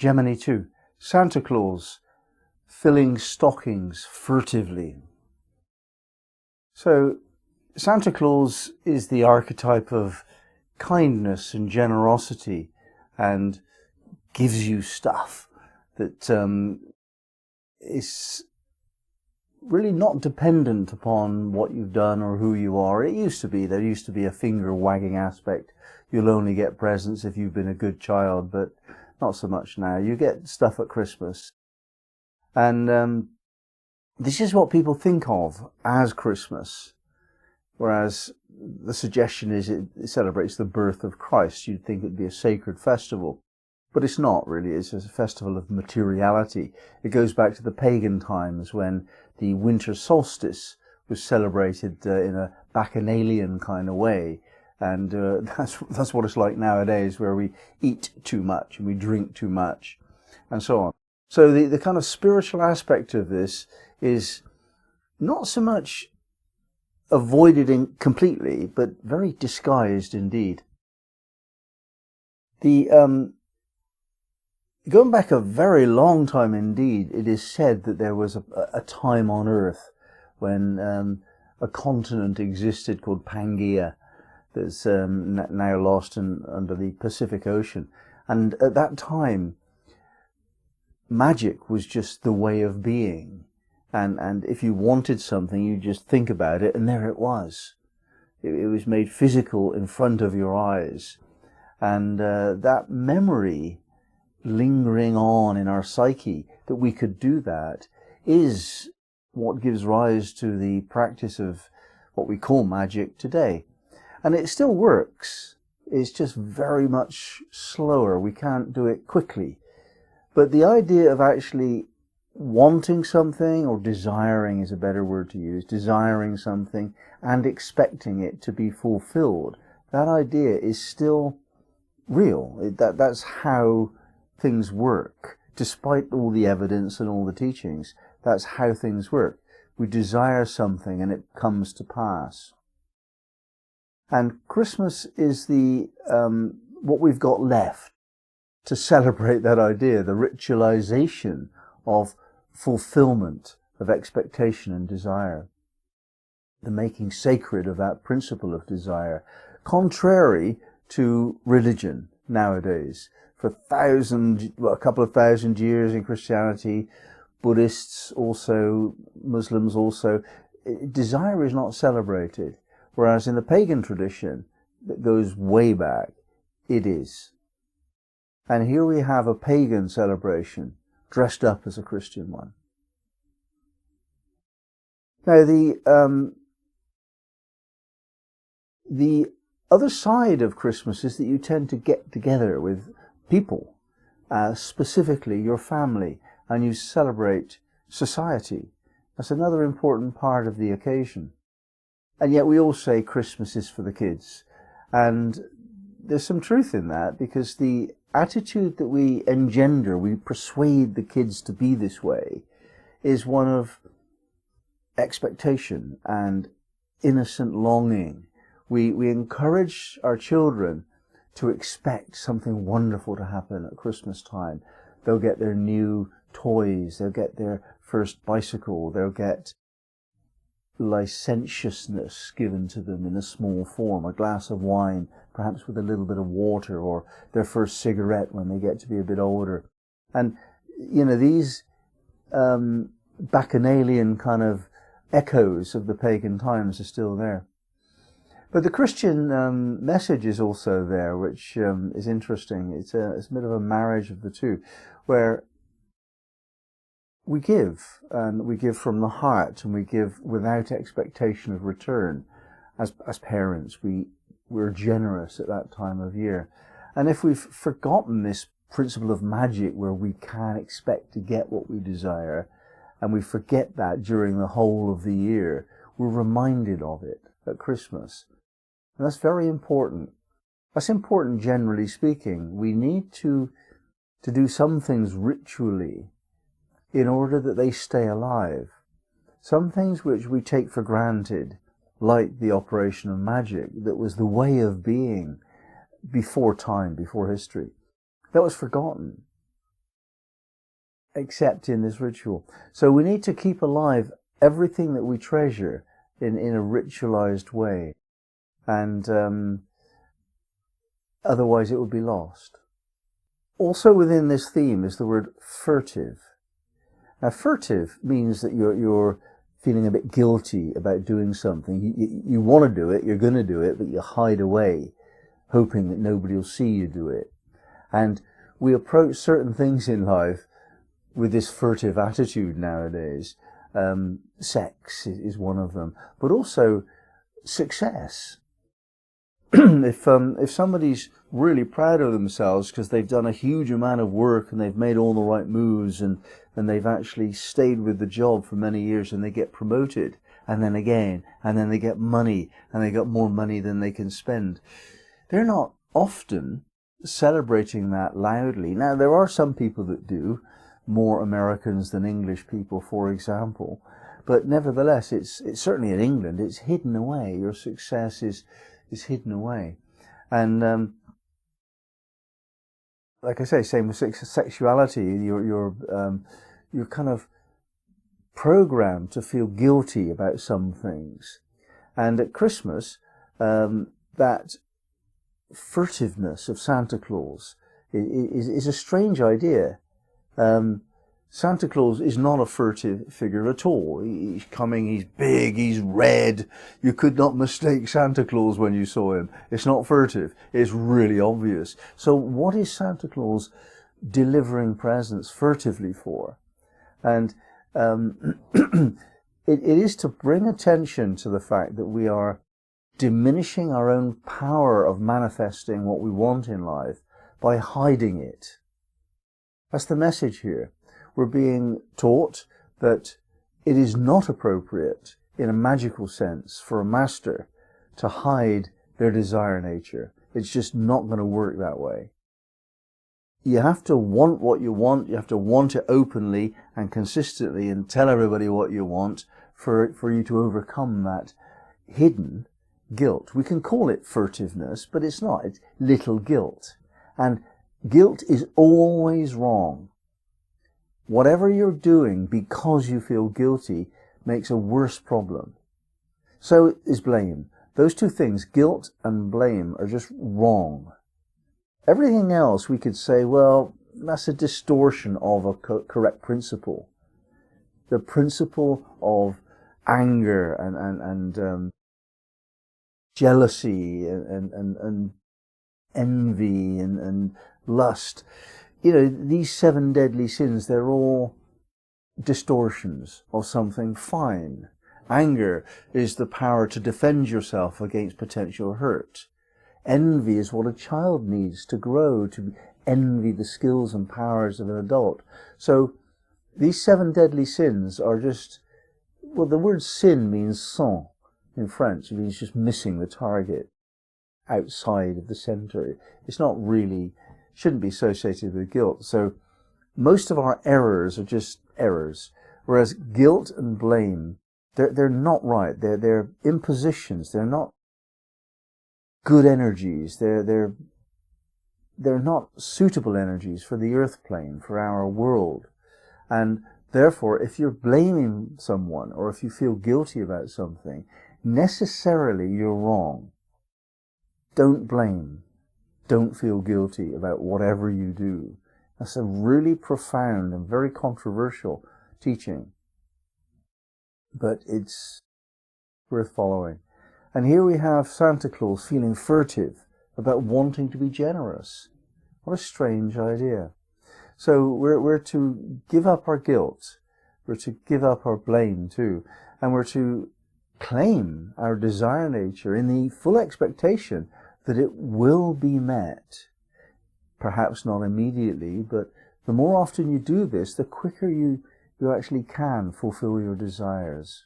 Gemini 2. Santa Claus filling stockings furtively. So Santa Claus is the archetype of kindness and generosity, and gives you stuff that is really not dependent upon what you've done or who you are. It used to be. There used to be a finger-wagging aspect. You'll only get presents if you've been a good child, but not so much now. You get stuff at Christmas. And this is what people think of as Christmas, whereas the suggestion is it celebrates the birth of Christ. You'd think it'd be a sacred festival. But it's not really. It's a festival of materiality. It goes back to the pagan times when the winter solstice was celebrated in a bacchanalian kind of way. And that's what it's like nowadays, where we eat too much and we drink too much and so on. So the kind of spiritual aspect of this is not so much avoided completely, but very disguised indeed. Going back a very long time indeed, it is said that there was a time on Earth when a continent existed called Pangaea that's now lost under the Pacific Ocean. And at that time, magic was just the way of being. And if you wanted something, you just think about it, and there it was. It was made physical in front of your eyes. And that memory lingering on in our psyche, that we could do that, is what gives rise to the practice of what we call magic today. And it still works. It's just very much slower. We can't do it quickly. But the idea of actually wanting something, or desiring is a better word to use, desiring something and expecting it to be fulfilled, that idea is still real. That's how things work. Despite all the evidence and all the teachings, that's how things work. We desire something and it comes to pass. And Christmas is the what we've got left to celebrate that idea, the ritualization of fulfillment of expectation and desire, the making sacred of that principle of desire, contrary to religion nowadays. For a couple of thousand years in Christianity, Buddhists also, Muslims also, desire is not celebrated, whereas in the pagan tradition that goes way back, it is. And here we have a pagan celebration dressed up as a Christian one. Now the other side of Christmas is that you tend to get together with people, specifically your family, and you celebrate society. That's another important part of the occasion. And yet we all say Christmas is for the kids. And there's some truth in that, because the attitude that we engender, we persuade the kids to be this way, is one of expectation and innocent longing. We encourage our children to expect something wonderful to happen at Christmas time. They'll get their new toys, they'll get their first bicycle, they'll get licentiousness given to them in a small form, a glass of wine, perhaps with a little bit of water, or their first cigarette when they get to be a bit older. And, these bacchanalian kind of echoes of the pagan times are still there. But the Christian message is also there, which is interesting. It's a bit of a marriage of the two, where we give, and we give from the heart, and we give without expectation of return. As parents, we're generous at that time of year. And if we've forgotten this principle of magic, where we can expect to get what we desire, and we forget that during the whole of the year, we're reminded of it at Christmas. And that's very important. That's important generally speaking. We need to do some things ritually in order that they stay alive. Some things which we take for granted, like the operation of magic, that was the way of being before time, before history, that was forgotten. accept in this ritual. So we need to keep alive everything that we treasure in a ritualized way, and otherwise it would be lost. Also within this theme is the word furtive. Now, furtive means that you're feeling a bit guilty about doing something. You want to do it, you're going to do it, but you hide away, hoping that nobody will see you do it. And we approach certain things in life with this furtive attitude nowadays. Sex is one of them, but also success. If somebody's really proud of themselves because they've done a huge amount of work and they've made all the right moves and they've actually stayed with the job for many years and they get promoted and then again and then they get money and they got more money than they can spend, they're not often celebrating that loudly. Now, there are some people that do, more Americans than English people, for example, but nevertheless, it's certainly in England, it's hidden away. Your success is hidden away. And like I say, same with sexuality, you're kind of programmed to feel guilty about some things. And at Christmas, that furtiveness of Santa Claus is a strange idea. Santa Claus is not a furtive figure at all. He's coming, he's big, he's red. You could not mistake Santa Claus when you saw him. It's not furtive. It's really obvious. So what is Santa Claus delivering presents furtively for? And it is to bring attention to the fact that we are diminishing our own power of manifesting what we want in life by hiding it. That's the message here. We're being taught that it is not appropriate in a magical sense for a master to hide their desire nature. It's just not going to work that way. You have to want what you want. You have to want it openly and consistently and tell everybody what you want for you to overcome that hidden guilt. We can call it furtiveness, but it's not. It's little guilt. And guilt is always wrong. Whatever you're doing because you feel guilty makes a worse problem. So is blame. Those two things, guilt and blame, are just wrong. Everything else we could say, well, that's a distortion of a correct principle. The principle of anger and jealousy and envy and lust. You know, these 7 deadly sins, they're all distortions of something fine. Anger is the power to defend yourself against potential hurt. Envy is what a child needs to grow, to envy the skills and powers of an adult. So these 7 deadly sins are just, well, the word sin means sans in French. It means just missing the target, outside of the center. It's not really, shouldn't be associated with guilt. So most of our errors are just errors, whereas guilt and blame, they're not right. They're impositions. They're not good energies. They're not suitable energies for the earth plane, for our world. And therefore, if you're blaming someone or if you feel guilty about something, necessarily you're wrong. Don't blame. Don't feel guilty about whatever you do. That's a really profound and very controversial teaching. But it's worth following. And here we have Santa Claus feeling furtive about wanting to be generous. What a strange idea. So we're to give up our guilt. We're to give up our blame too. And we're to claim our desire nature in the full expectation that it will be met. Perhaps not immediately, but the more often you do this, the quicker you actually can fulfill your desires.